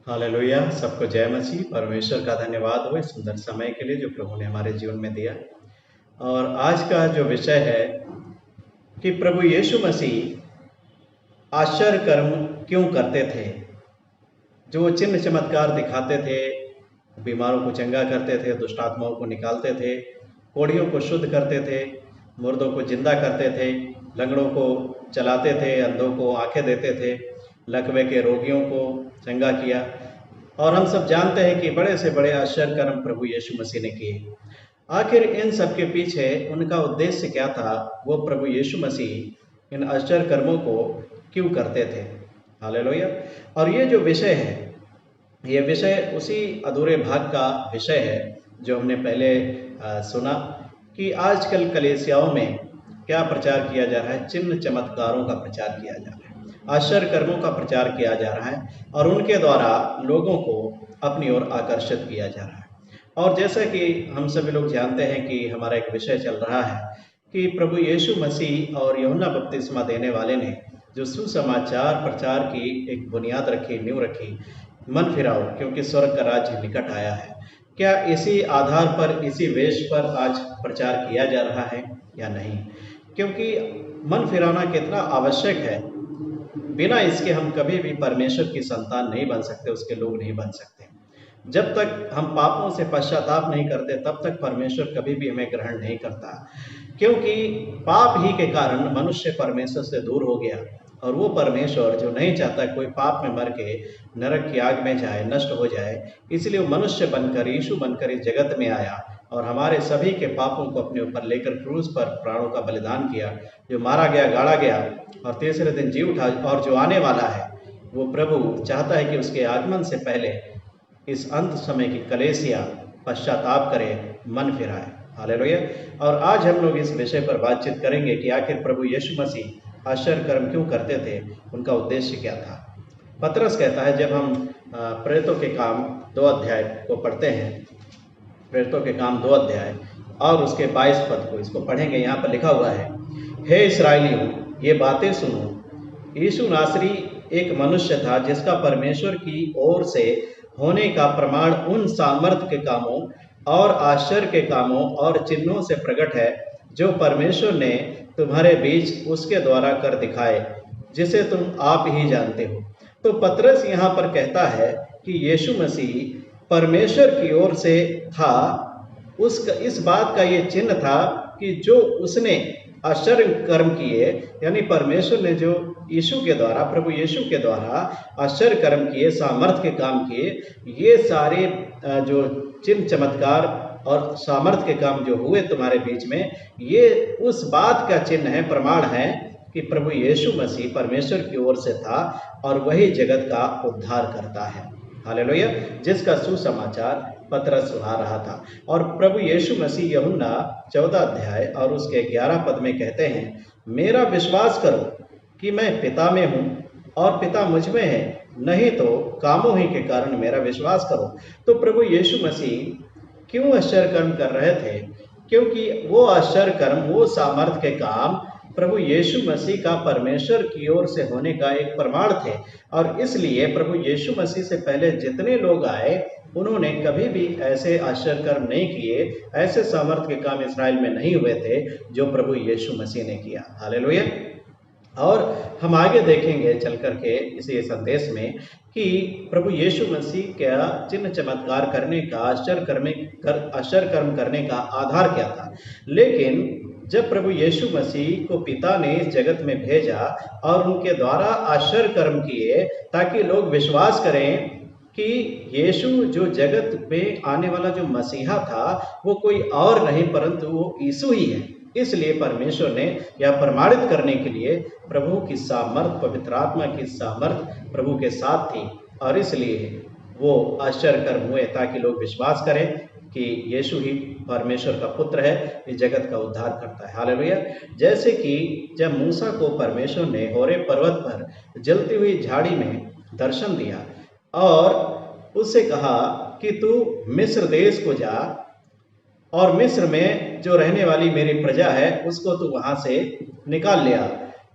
Hallelujah. सबको जय मसीह। परमेश्वर का धन्यवाद हो इस सुंदर समय के लिए जो प्रभु ने हमारे जीवन में दिया। और आज का जो विषय है कि प्रभु यीशु मसीह आश्चर्य कर्म क्यों करते थे, जो चिन्ह चमत्कार दिखाते थे, बीमारों को चंगा करते थे, दुष्ट आत्माओं को निकालते थे, कोढ़ियों को शुद्ध करते थे, मुर्दों को जिंदा करते थे, लंगड़ों को चलाते थे, अंधों को आंखें देते थे, लकवे के रोगियों को चंगा किया। और हम सब जानते हैं कि बड़े से बड़े आश्चर्य कर्म प्रभु यीशु मसीह ने किए। आखिर इन सब के पीछे उनका उद्देश्य क्या था? वो प्रभु यीशु मसीह इन आश्चर्य कर्मों को क्यों करते थे? हालेलुया। और ये जो विषय है, ये विषय उसी अधूरे भाग का विषय है जो हमने पहले सुना कि आजकल कलीसियाओं में क्या प्रचार किया जा रहा है। चिन्ह चमत्कारों का प्रचार किया जा रहा है, आश्चर्य कर्मों का प्रचार किया जा रहा है और उनके द्वारा लोगों को अपनी ओर आकर्षित किया जा रहा है। और जैसा कि हम सभी लोग जानते हैं कि हमारा एक विषय चल रहा है कि प्रभु यीशु मसीह और यूहन्ना बपतिस्मा देने वाले ने जो सुसमाचार प्रचार की एक बुनियाद रखी, नींव रखी, मन फिराओ क्योंकि स्वर्ग का राज्य निकट आया है, क्या इसी आधार पर, इसी वेश पर आज प्रचार किया जा रहा है या नहीं? क्योंकि मन फिराना कितना आवश्यक है। बिना इसके हम कभी भी परमेश्वर की संतान नहीं बन सकते, उसके लोग नहीं बन सकते। जब तक हम पापों से पश्चाताप नहीं करते तब तक परमेश्वर कभी भी हमें ग्रहण नहीं करता, क्योंकि पाप ही के कारण मनुष्य परमेश्वर से दूर हो गया। और वो परमेश्वर जो नहीं चाहता कोई पाप में मर के नरक की आग में जाए, नष्ट हो जाए, इसलिए वो मनुष्य बनकर, यीशु बनकर इस जगत में आया और हमारे सभी के पापों को अपने ऊपर लेकर क्रूस पर प्राणों का बलिदान किया, जो मारा गया, गाड़ा गया और तीसरे दिन जी उठा। और जो आने वाला है वो प्रभु चाहता है कि उसके आगमन से पहले इस अंत समय की कलीसिया पश्चाताप करे, मन फिराए। हालेलुया। और आज हम लोग इस विषय पर बातचीत करेंगे कि आखिर प्रभु यीशु मसीह आश्चर्य कर्म क्यों करते थे, उनका उद्देश्य क्या था। पतरस कहता है, जब हम प्रेरितों के काम 2 अध्याय को पढ़ते हैं, प्रेरितों के काम 2 अध्याय और उसके 22 पद को इसको पढ़ेंगे। यहाँ पर लिखा हुआ है, हे इस्राएलियों, ये बातें सुनो। यीशु नासरी एक मनुष्य था जिसका परमेश्वर की ओर से होने का प्रमाण उन सामर्थ्य के कामों और आश्चर्य के कामों और चिन्हों से प्रकट है जो परमेश्वर ने तुम्हारे बीच उसके द्वारा कर दिखाए, जिसे तुम आप ही जानते हो। तो पतरस यहाँ पर कहता है कि यीशु मसीह परमेश्वर की ओर से था। इस बात का ये चिन्ह था कि जो उसने आश्चर्य कर्म किए, यानी परमेश्वर ने जो यीशु के द्वारा, प्रभु यीशु के द्वारा आश्चर्य कर्म किए, सामर्थ्य के काम किए, ये सारे जो चिन्ह चमत्कार और सामर्थ्य के काम जो हुए तुम्हारे बीच में, ये उस बात का चिन्ह है, प्रमाण है कि प्रभु यीशु मसीह परमेश्वर की ओर से था और वही जगत का उद्धार करता है। हालेलुया। जिसका सुसमाचार पतरस सुना रहा था। और प्रभु यीशु मसीह यूहन्ना 14 अध्याय और उसके 11 पद में कहते हैं, मेरा विश्वास करो कि मैं पिता में हूँ और पिता मुझ में है, नहीं तो कामों ही के कारण मेरा विश्वास करो। तो प्रभु यीशु मसीह क्यों आश्चर्य कर्म कर रहे थे? क्योंकि वो आश्चर्य कर्म, वो सामर्थ्य के काम प्रभु यीशु मसीह का परमेश्वर की ओर से होने का एक प्रमाण थे। और इसलिए प्रभु यीशु मसीह से पहले जितने लोग आए, उन्होंने कभी भी ऐसे आश्चर्य कर्म नहीं किए, ऐसे सामर्थ्य के काम इस्राएल में नहीं हुए थे जो प्रभु यीशु मसीह ने किया। हालेलुया। और हम आगे देखेंगे चल करके इसी संदेश में कि प्रभु यीशु मसीह का चिन्ह चमत्कार करने का, आश्चर्य कर्म करने का आधार क्या था। लेकिन जब प्रभु यीशु मसीह को पिता ने इस जगत में भेजा और उनके द्वारा आश्चर्य कर्म किए ताकि लोग विश्वास करें कि यीशु जो जगत में आने वाला जो मसीहा था वो कोई और नहीं परंतु वो यीशु ही है, इसलिए परमेश्वर ने यह प्रमाणित करने के लिए प्रभु की सामर्थ, पवित्र आत्मा की सामर्थ प्रभु के साथ थी और इसलिए वो आश्चर्य कर्म हुए ताकि लोग विश्वास करें कि यीशु ही परमेश्वर का पुत्र है, इस जगत का उद्धार करता है। हालेलुया। जैसे कि जब मूसा को परमेश्वर ने होरे पर्वत पर जलती हुई झाड़ी में दर्शन दिया और उससे कहा कि तू मिस्र देश को जा और मिस्र में जो रहने वाली मेरी प्रजा है उसको तू वहां से निकाल लिया।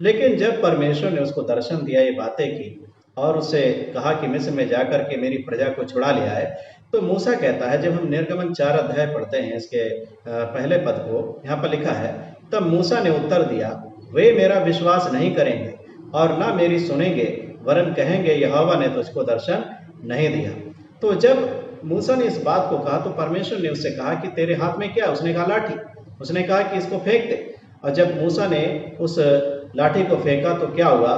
लेकिन जब परमेश्वर ने उसको दर्शन दिया, ये बातें की, और उससे कहा कि मिस्र में जाकर के मेरी प्रजा को छुड़ा लिया है। तो मूसा कहता है, जब हम निर्गमन 4 अध्याय पढ़ते हैं इसके पहले पद को, यहाँ पर लिखा है, तब मूसा ने उत्तर दिया, वे मेरा विश्वास नहीं करेंगे और ना मेरी सुनेंगे, वरन कहेंगे यहोवा ने तुझको दर्शन नहीं दिया। तो जब मूसा ने इस बात को कहा तो परमेश्वर ने उससे कहा कि तेरे हाथ में क्या? उसने कहा लाठी। उसने कहा कि इसको फेंक दे। और जब मूसा ने उस लाठी को फेंका तो क्या हुआ?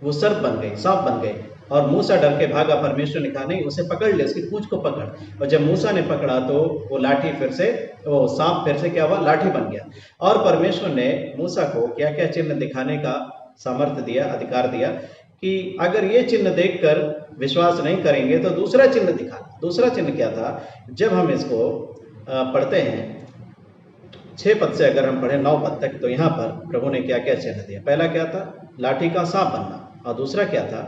वो सर्प बन गई, सांप बन गए। और मूसा डर के भागा। परमेश्वर ने कहा नहीं, उसे पकड़ ले, उसकी पूंछ को पकड़। और जब मूसा ने पकड़ा तो वो लाठी फिर से, वो सांप फिर से क्या हुआ? लाठी बन गया। और परमेश्वर ने मूसा को क्या क्या चिन्ह दिखाने का सामर्थ्य दिया, अधिकार दिया कि अगर ये चिन्ह देखकर विश्वास नहीं करेंगे तो दूसरा चिन्ह दिखाना। दूसरा चिन्ह क्या था? जब हम इसको पढ़ते हैं 6 पद से अगर हम पढ़े 9 पद तक, तो यहाँ पर प्रभु ने क्या क्या चिन्ह दिया। पहला क्या था? लाठी का सांप बनना। और दूसरा क्या था?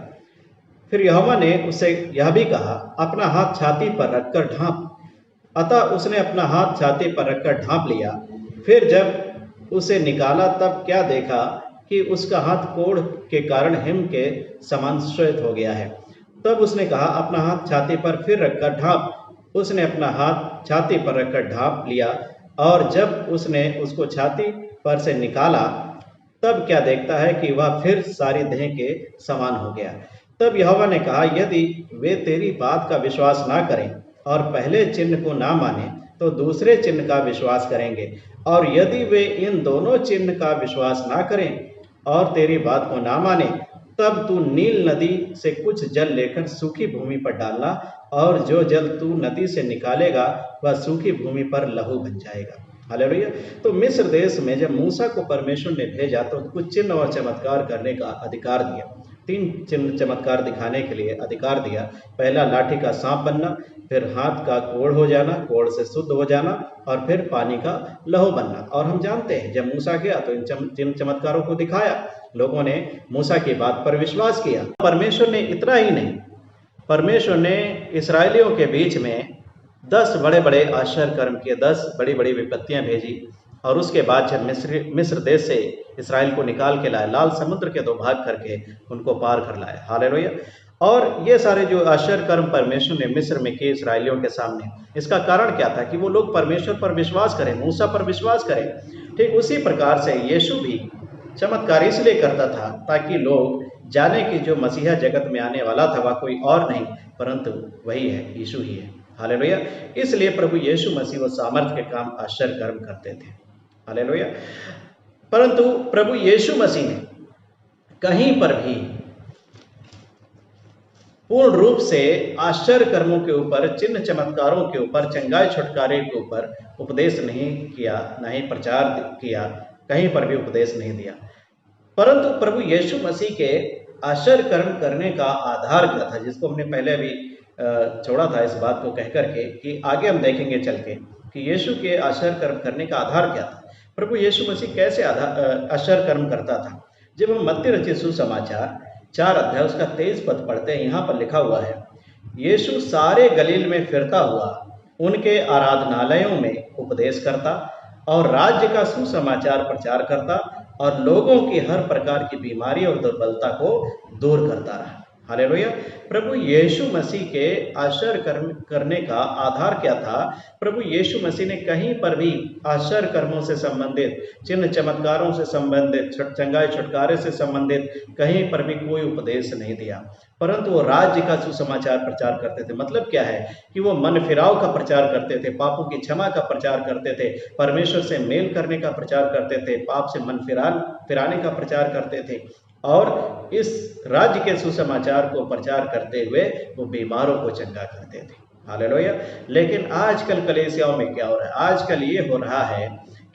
फिर यहोवा ने उससे यह भी कहा, अपना हाथ छाती पर रखकर ढांप। अतः उसने अपना हाथ छाती पर रखकर ढांप लिया। फिर जब उसे निकाला तब क्या देखा कि उसका हाथ कोढ़ के कारण हिम के समान श्वेत हो गया है। तब उसने कहा, अपना हाथ छाती पर फिर रखकर ढांप। उसने अपना हाथ छाती पर रखकर ढांप लिया और जब उसने उसको छाती पर से निकाला तब क्या देखता है कि वह फिर सारी देह के समान हो गया। तब यहोवा ने कहा, यदि वे तेरी बात का विश्वास ना करें और पहले चिन्ह को ना माने तो दूसरे चिन्ह का विश्वास करेंगे। और यदि वे इन दोनों चिन्ह का विश्वास ना करें और तेरी बात को ना माने, तब तू नील नदी से कुछ जल लेकर सूखी भूमि पर डालना, और जो जल तू नदी से निकालेगा वह सूखी भूमि पर लहू बन जाएगा। हालेलुया। तो मिस्र देश में जब मूसा को परमेश्वर ने भेजा तो कुछ चिन्ह और चमत्कार करने का अधिकार दिया। 3 चिन्ह चमत्कार दिखाने के लिए अधिकार दिया। पहला लाठी का सांप बनना, फिर हाथ का कोढ़ हो जाना, कोढ़ से शुद्ध हो जाना, और फिर पानी का लहू बनना। और हम जानते हैं जब मूसा गया तो इन चिन्ह चमत्कारों को दिखाया, लोगों ने मूसा की बात पर विश्वास किया। परमेश्वर ने इतना ही नहीं, परमेश्वर ने इसराइलियों के बीच में 10 बड़े बड़े आश्चर्य कर्म किए, 10 बड़ी बड़ी विपत्तियां भेजी। और उसके बाद जब मिस्र देश से इसराइल को निकाल के लाए, लाल समुद्र के 2 भाग करके उनको पार कर लाए। हालेलुया। और ये सारे जो आश्चर्य कर्म परमेश्वर ने मिस्र में किए इसराइलियों के सामने, इसका कारण क्या था? कि वो लोग परमेश्वर पर विश्वास करें, मूसा पर विश्वास करें। ठीक उसी प्रकार से यीशु भी चमत्कार इसलिए करता था ताकि लोग जाने कि जो मसीहा जगत में आने वाला था वह कोई और नहीं परंतु वही है, यीशु ही है। हालेलुया। इसलिए प्रभु यीशु मसीह वो सामर्थ के काम आश्चर्य कर्म करते थे। हालेलुया। परंतु प्रभु यीशु मसीह ने कहीं पर भी पूर्ण रूप से आश्चर्य कर्मों के ऊपर, चिन्ह चमत्कारों के ऊपर, चंगाई छुटकारे के ऊपर उपदेश नहीं किया, न ही प्रचार किया, कहीं पर भी उपदेश नहीं दिया। परंतु प्रभु यीशु मसीह के आश्चर्य कर्म करने का आधार क्या था, जिसको हमने पहले भी छोड़ा था इस बात को कहकर के कि आगे हम देखेंगे चल के कि यीशु के आश्चर्य कर्म करने का आधार क्या था। प्रभु यीशु मसीह कैसे आश्चर्य कर्म करता था। जब हम मत्ती रचित सुसमाचार 4 अध्याय उसका 23 पद पढ़ते हैं, यहाँ पर लिखा हुआ है, यीशु सारे गलील में फिरता हुआ उनके आराधनालयों में उपदेश करता और राज्य का सुसमाचार प्रचार करता और लोगों की हर प्रकार की बीमारी और दुर्बलता को दूर करता रहा। हालेलुया। प्रभु यीशु मसीह के आश्चर्य कर्म करने का आधार क्या था? प्रभु यीशु मसीह ने कहीं पर भी आश्चर्य कर्मों से संबंधित, चिन्ह चमत्कारों से संबंधित, चंगाई छुटकारे से संबंधित कहीं पर भी कोई उपदेश नहीं दिया, परंतु वो राज्य का सुसमाचार प्रचार करते थे। मतलब क्या है कि वो मन फिराव का प्रचार करते थे, पापों की क्षमा का प्रचार करते थे, परमेश्वर से मेल करने का प्रचार करते थे, पाप से मन फिराने का प्रचार करते थे। और इस राज्य के सुसमाचार को प्रचार करते हुए वो बीमारों को चंगा करते थे। हालेलुया। लेकिन आजकल कलीसियाओं में क्या हो रहा है? आजकल ये हो रहा है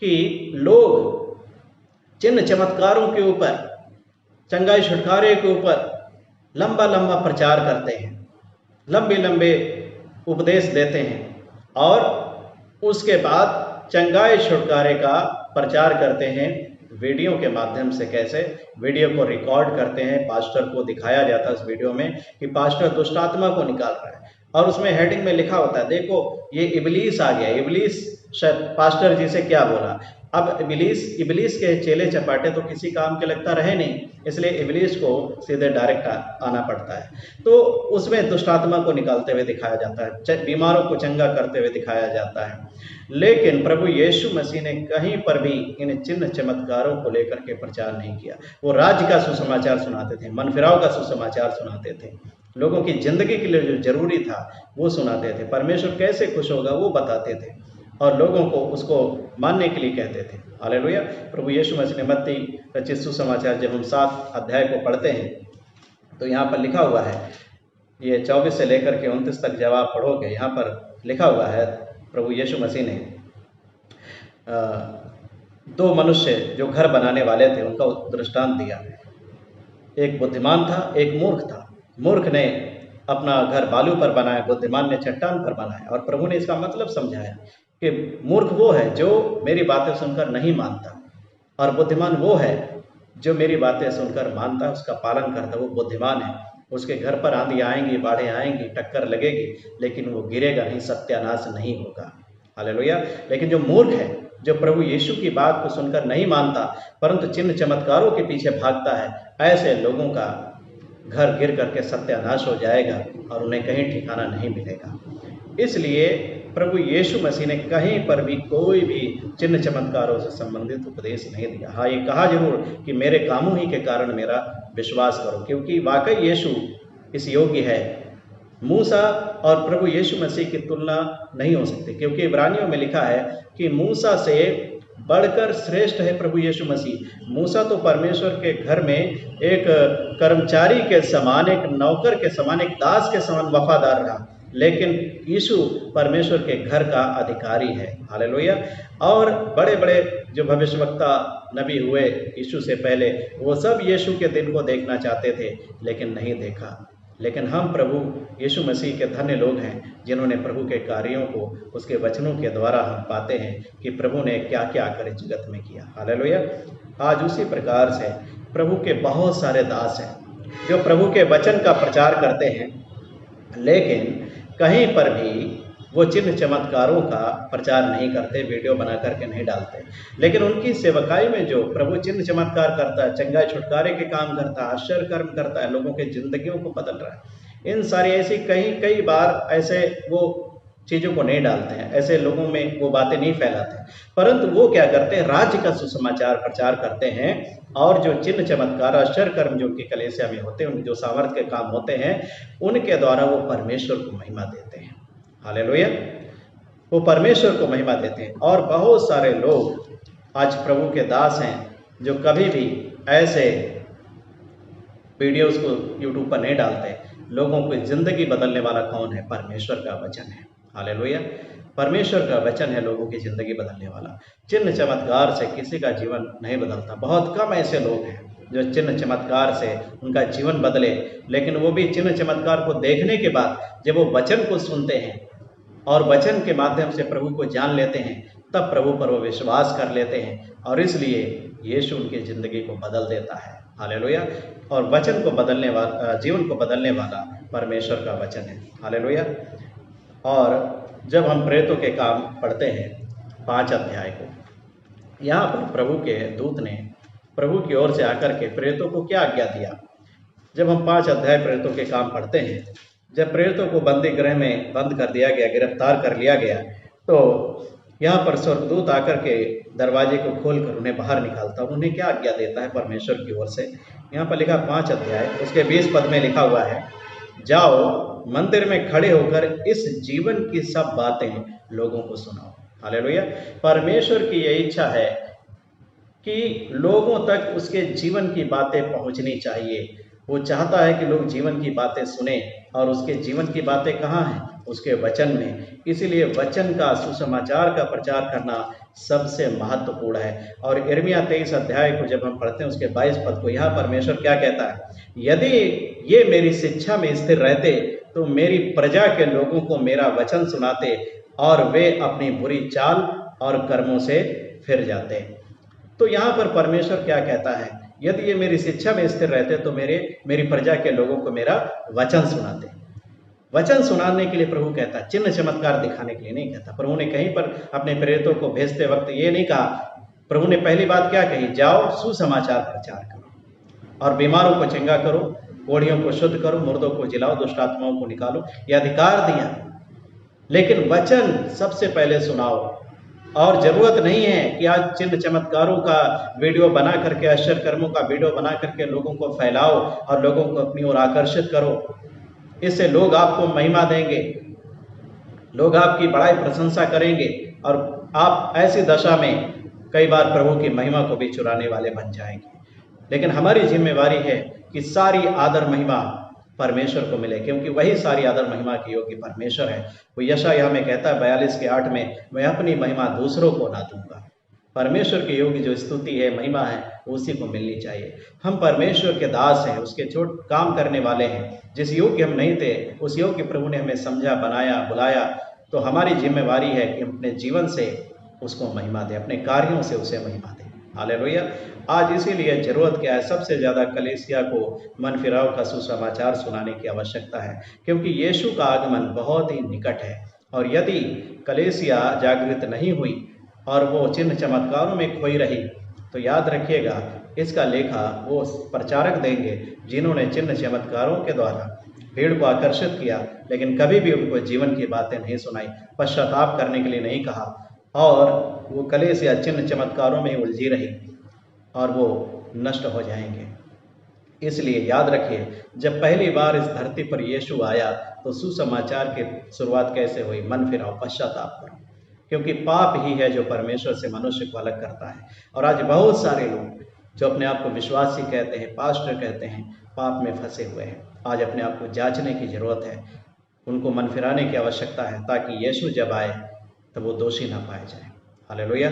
कि लोग चिन्ह चमत्कारों के ऊपर, चंगाई छुटकारे के ऊपर लंबा लंबा प्रचार करते हैं, लंबे लंबे उपदेश देते हैं और उसके बाद चंगाई छुटकारे का प्रचार करते हैं वीडियो के माध्यम से। कैसे? वीडियो को रिकॉर्ड करते हैं, पास्टर को दिखाया जाता है उस वीडियो में कि पास्टर दुष्ट आत्मा को निकाल रहा है और उसमें हेडिंग में लिखा होता है, देखो ये इबलीस आ गया। इबलीस पास्टर जी से क्या बोला? अब इबलीस के चेले चपाटे तो किसी काम के लगता रहे नहीं, इसलिए इबलीस को सीधे डायरेक्ट आना पड़ता है। तो उसमें दुष्ट आत्मा को निकालते हुए दिखाया जाता है, बीमारों को चंगा करते हुए दिखाया जाता है। लेकिन प्रभु यीशु मसीह ने कहीं पर भी इन चिन्ह चमत्कारों को लेकर के प्रचार नहीं किया। वो राज्य का सुसमाचार सुनाते थे, मनफिराव का सुसमाचार सुनाते थे, लोगों की जिंदगी के लिए जो जरूरी था वो सुनाते थे, परमेश्वर कैसे खुश होगा वो बताते थे और लोगों को उसको मानने के लिए कहते थे। हालेलुया। प्रभु यीशु मसीह ने मत्ती रचित सुसमाचार जब हम 7 अध्याय को पढ़ते हैं तो यहाँ पर लिखा हुआ है, ये 24 से लेकर के 29 तक जब आप पढ़ोगे, यहाँ पर लिखा हुआ है प्रभु यीशु मसीह ने 2 मनुष्य जो घर बनाने वाले थे उनका दृष्टांत दिया। एक बुद्धिमान था, एक मूर्ख था। मूर्ख ने अपना घर बालू पर बनाया, बुद्धिमान ने चट्टान पर बनाया। और प्रभु ने इसका मतलब समझाया कि मूर्ख वो है जो मेरी बातें सुनकर नहीं मानता, और बुद्धिमान वो है जो मेरी बातें सुनकर मानता, उसका पालन करता, वो बुद्धिमान है। उसके घर पर आंधी आएंगी, बाढ़ें आएंगी, टक्कर लगेगी, लेकिन वो गिरेगा नहीं, सत्यानाश नहीं होगा। हालेलुया। लेकिन जो मूर्ख है, जो प्रभु यीशु की बात को सुनकर नहीं मानता परंतु चिन्ह चमत्कारों के पीछे भागता है, ऐसे लोगों का घर गिर करके सत्यानाश हो जाएगा और उन्हें कहीं ठिकाना नहीं मिलेगा। इसलिए प्रभु यीशु मसीह ने कहीं पर भी कोई भी चिन्ह चमत्कारों से संबंधित उपदेश नहीं दिया। हाँ, ये कहा जरूर कि मेरे कामों ही के कारण मेरा विश्वास करो, क्योंकि वाकई यीशु इस योग्य है। मूसा और प्रभु यीशु मसीह की तुलना नहीं हो सकती, क्योंकि इब्रानियों में लिखा है कि मूसा से बढ़कर श्रेष्ठ है प्रभु यीशु मसीह। मूसा तो परमेश्वर के घर में एक कर्मचारी के समान, एक नौकर के समान, एक दास के समान वफादार रहा, लेकिन यीशु परमेश्वर के घर का अधिकारी है। हालेलुया। और बड़े बड़े जो भविष्यवक्ता नबी हुए यीशु से पहले, वो सब यीशु के दिन को देखना चाहते थे लेकिन नहीं देखा। लेकिन हम प्रभु यीशु मसीह के धन्य लोग हैं जिन्होंने प्रभु के कार्यों को उसके वचनों के द्वारा हम पाते हैं कि प्रभु ने क्या क्या कर इस जगत में किया। हालेलुया। आज उसी प्रकार से प्रभु के बहुत सारे दास हैं जो प्रभु के वचन का प्रचार करते हैं, लेकिन कहीं पर भी वो चिन्ह चमत्कारों का प्रचार नहीं करते, वीडियो बना करके नहीं डालते। लेकिन उनकी सेवकाई में जो प्रभु चिन्ह चमत्कार करता है, चंगाई छुटकारे के काम करता है, आश्चर्य कर्म करता है, लोगों के जिंदगियों को बदल रहा है, इन सारी ऐसी कई बार ऐसे वो चीज़ों को नहीं डालते हैं, ऐसे लोगों में वो बातें नहीं फैलाते, परंतु वो क्या करते हैं, राज्य का सुसमाचार प्रचार करते हैं। और जो चिन्ह चमत्कार आश्चर्य कर्म जो उनकी कलीसिया में होते हैं, उनके जो सामर्थ्य के काम होते हैं, उनके द्वारा वो परमेश्वर को महिमा देते हैं। हालेलुया। वो परमेश्वर को महिमा देते हैं। और बहुत सारे लोग आज प्रभु के दास हैं जो कभी भी ऐसे वीडियोस को यूट्यूब पर नहीं डालते। लोगों की जिंदगी बदलने वाला कौन है? परमेश्वर का वचन है। हालेलुया। परमेश्वर का वचन है लोगों की जिंदगी बदलने वाला। चिन्ह चमत्कार से किसी का जीवन नहीं बदलता। बहुत कम ऐसे लोग हैं जो चिन्ह चमत्कार से उनका जीवन बदले, लेकिन वो भी चिन्ह चमत्कार को देखने के बाद जब वो वचन को सुनते हैं और वचन के माध्यम से प्रभु को जान लेते हैं, तब प्रभु पर वो विश्वास कर लेते हैं और इसलिए यीशु उनकी ज़िंदगी को बदल देता है। हालेलुया। और वचन को बदलने वाला, जीवन को बदलने वाला परमेश्वर का वचन है। हालेलुया। और जब हम प्रेरितों के काम पढ़ते हैं 5 अध्याय को, यहाँ पर प्रभु के दूत ने प्रभु की ओर से आकर के प्रेरितों को क्या आज्ञा दिया। जब हम 5 अध्याय प्रेरितों के काम पढ़ते हैं, जब प्रेरितों को बंदी गृह में बंद कर दिया गया, गिरफ्तार कर लिया गया, तो यहाँ पर स्वर्गदूत आकर के दरवाजे को खोलकर उन्हें बाहर निकालता है। उन्हें क्या आज्ञा देता है परमेश्वर की ओर से? यहाँ पर लिखा 5 अध्याय उसके 20 पद में लिखा हुआ है, जाओ मंदिर में खड़े होकर इस जीवन की सब बातें लोगों को सुनाओ। हालेलुया। परमेश्वर की यह इच्छा है कि लोगों तक उसके जीवन की बातें पहुंचनी चाहिए। वो चाहता है कि लोग जीवन की बातें सुने, और उसके जीवन की बातें कहाँ हैं? उसके वचन में। इसीलिए वचन का सुसमाचार का प्रचार करना सबसे महत्वपूर्ण है। और यिर्मयाह 23 अध्याय को जब हम पढ़ते हैं उसके 22 पद को, यहाँ परमेश्वर क्या कहता है, यदि ये मेरी शिक्षा में स्थिर रहते तो मेरी प्रजा के लोगों को मेरा वचन सुनाते और वे अपनी बुरी चाल और कर्मों से फिर जाते। तो यहाँ पर परमेश्वर क्या कहता है, यदि ये मेरी शिक्षा में स्थिर रहते तो मेरी प्रजा के लोगों को मेरा वचन सुनाते। वचन सुनाने के लिए प्रभु कहता है, चिन्ह चमत्कार दिखाने के लिए नहीं कहता। प्रभु ने कहीं पर अपने प्रेरितों को भेजते वक्त ये नहीं कहा प्रभु ने पहली बात क्या कही? जाओ सुसमाचार प्रचार करो और बीमारों को चंगा करो, कोढ़ियों को शुद्ध करो, मुर्दों को जिलाओ, दुष्ट आत्माओं को निकालो। यह अधिकार दिया, लेकिन वचन सबसे पहले सुनाओ। और जरूरत नहीं है कि आज चिन्ह चमत्कारों का वीडियो बना करके, आश्चर्य कर्मों का वीडियो बना करके लोगों को फैलाओ और लोगों को अपनी ओर आकर्षित करो। इससे लोग आपको महिमा देंगे, लोग आपकी बड़ाई प्रशंसा करेंगे और आप ऐसी दशा में कई बार प्रभु की महिमा को भी चुराने वाले बन जाएंगे। लेकिन हमारी जिम्मेवारी है कि सारी आदर महिमा परमेश्वर को मिले, क्योंकि वही सारी आदर महिमा के योग्य परमेश्वर है। वो यशायाह में कहता है 42:8 में, मैं अपनी महिमा दूसरों को ना दूंगा। परमेश्वर के योग्य जो स्तुति है, महिमा है, उसी को मिलनी चाहिए। हम परमेश्वर के दास हैं, उसके छोट काम करने वाले हैं। जिस योग्य हम नहीं थे, उस योग्य प्रभु ने हमें समझा, बनाया, बुलाया। तो हमारी जिम्मेवारी है कि हम अपने जीवन से उसको महिमा दें, अपने कार्यों से उसे महिमा दें। हालेलुया। आज इसीलिए जरूरत क्या है? सबसे ज़्यादा कलीसिया को मन फिराव का सुसमाचार सुनाने की आवश्यकता है, क्योंकि यीशु का आगमन बहुत ही निकट है। और यदि कलीसिया जागृत नहीं हुई और वो चिन्ह चमत्कारों में खोई रही, तो याद रखिएगा इसका लेखा वो प्रचारक देंगे जिन्होंने चिन्ह चमत्कारों के द्वारा भीड़ को आकर्षित किया, लेकिन कभी भी उनको जीवन की बातें नहीं सुनाई, पश्चाताप करने के लिए नहीं कहा, और वो कलीसिया चिन्ह चमत्कारों में उलझी रही और वो नष्ट हो जाएंगे। इसलिए याद रखिए, जब पहली बार इस धरती पर यीशु आया तो सुसमाचार की शुरुआत कैसे हुई? मन फिराओ, पश्चाताप करो, क्योंकि पाप ही है जो परमेश्वर से मनुष्य को अलग करता है। और आज बहुत सारे लोग जो अपने आप को विश्वासी कहते हैं, पास्टर कहते हैं, पाप में फंसे हुए हैं। आज अपने आप को जांचने की जरूरत है, उनको मन फिराने की आवश्यकता है, ताकि यीशु जब आए तब वो दोषी ना पाए जाए। हालेलुया।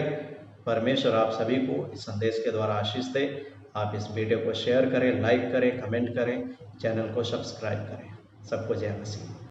परमेश्वर आप सभी को इस संदेश के द्वारा आशीष दे। आप इस वीडियो को शेयर करें, लाइक करें, कमेंट करें, चैनल को सब्सक्राइब करें। सबको जय मसीह।